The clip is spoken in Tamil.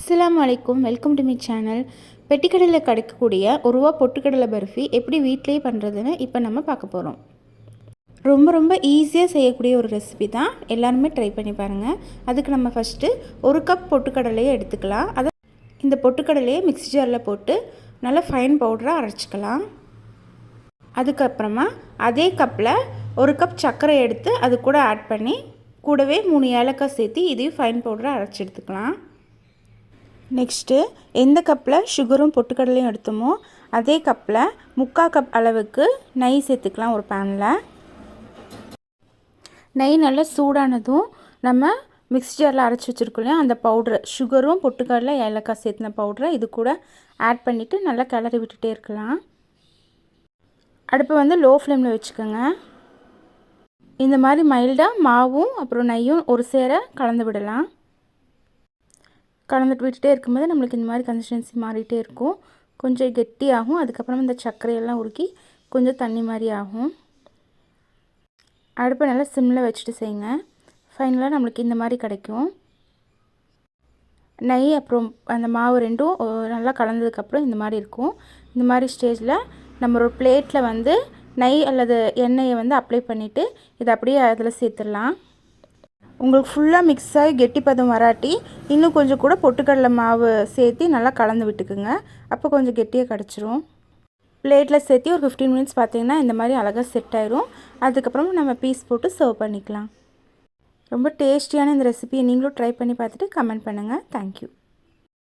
அஸ்ஸலாமு அலைக்கும். Welcome to my channel. பெட்டிக்கடையில் கிடைக்கக்கூடிய ஒரு ரூபா பொட்டுக்கடலை பர்ஃபி எப்படி வீட்டிலேயே பண்ணுறதுன்னு இப்போ நம்ம பார்க்க போகிறோம். ரொம்ப ஈஸியாக செய்யக்கூடிய ஒரு ரெசிபி தான். எல்லாருமே ட்ரை பண்ணி பாருங்கள். அதுக்கு நம்ம ஃபஸ்ட்டு ஒரு கப் பொட்டுக்கடலையை எடுத்துக்கலாம். அதை இந்த பொட்டுக்கடலையை மிக்ஸி ஜாரில் போட்டு நல்லா ஃபைன் பவுடராக அரைச்சிக்கலாம். அதுக்கப்புறமா அதே கப்பில் ஒரு கப் சர்க்கரை எடுத்து அது கூட ஆட் பண்ணி கூடவே 3 ஏலக்காய் சேர்த்து இதையும் ஃபைன் பவுடராக அரைச்சி எடுத்துக்கலாம். நெக்ஸ்ட்டு எந்த கப்பில் சுகரும் பொட்டுக்கடலையும் எடுத்தோமோ அதே கப்பில் 3/4 கப் அளவுக்கு நெய் சேர்த்துக்கலாம். ஒரு பேனில் நெய் நல்லா சூடானதும் நம்ம மிக்ஸி ஜாரில் அரைச்சி வச்சுருக்கோம் அந்த பவுட்ரு, சுகரும் பொட்டுக்கடலை ஏலக்காய் சேர்த்துன பவுட்ரை இது கூட ஆட் பண்ணிவிட்டு நல்லா கிளறி விட்டுட்டே இருக்கலாம். அடுப்பை வந்து லோ ஃப்ளேமில் வச்சுக்கோங்க. இந்த மாதிரி மைல்டாக மாவும் அப்புறம் நெய்யும் ஒரு சேர கலந்து விடலாம். கலந்துட்டு விட்டுட்டே இருக்கும்போது நம்மளுக்கு இந்த மாதிரி கன்சிஸ்டன்சி மாறிட்டே இருக்கும். கொஞ்சம் கெட்டியாகும். அதுக்கப்புறம் இந்த சர்க்கரையெல்லாம் உருக்கி கொஞ்சம் தண்ணி மாதிரி ஆகும். அடுப்பை நல்லா சிம்மில் வச்சுட்டு செய்யுங்க. ஃபைனலாக நம்மளுக்கு இந்த மாதிரி கிடைக்கும். நெய் அப்புறம் அந்த மாவு ரெண்டும் நல்லா கலந்ததுக்கப்புறம் இந்த மாதிரி இருக்கும். இந்த மாதிரி ஸ்டேஜில் நம்ம ஒரு பிளேட்டில் வந்து நெய் அல்லது எண்ணெயை வந்து அப்ளை பண்ணிவிட்டு இதை அப்படியே அதில் சேர்த்துடலாம். உங்களுக்கு ஃபுல்லாக மிக்ஸ் ஆகி கெட்டிப்பதம் வராட்டி இன்னும் கொஞ்சம் கூட பொட்டுக்கடலை மாவு சேர்த்து நல்லா கலந்து விட்டுக்குங்க. அப்போ கொஞ்சம் கெட்டியாக கிடச்சிரும். பிளேட்டில் சேர்த்து ஒரு 15 மினிட்ஸ் பார்த்திங்கன்னா இந்த மாதிரி அழகாக செட் ஆயிரும். அதுக்கப்புறமா நம்ம பீஸ் போட்டு சர்வ் பண்ணிக்கலாம். ரொம்ப டேஸ்டியான இந்த ரெசிபியை நீங்களும் ட்ரை பண்ணி பார்த்துட்டு கமெண்ட் பண்ணுங்கள். தேங்க்யூ.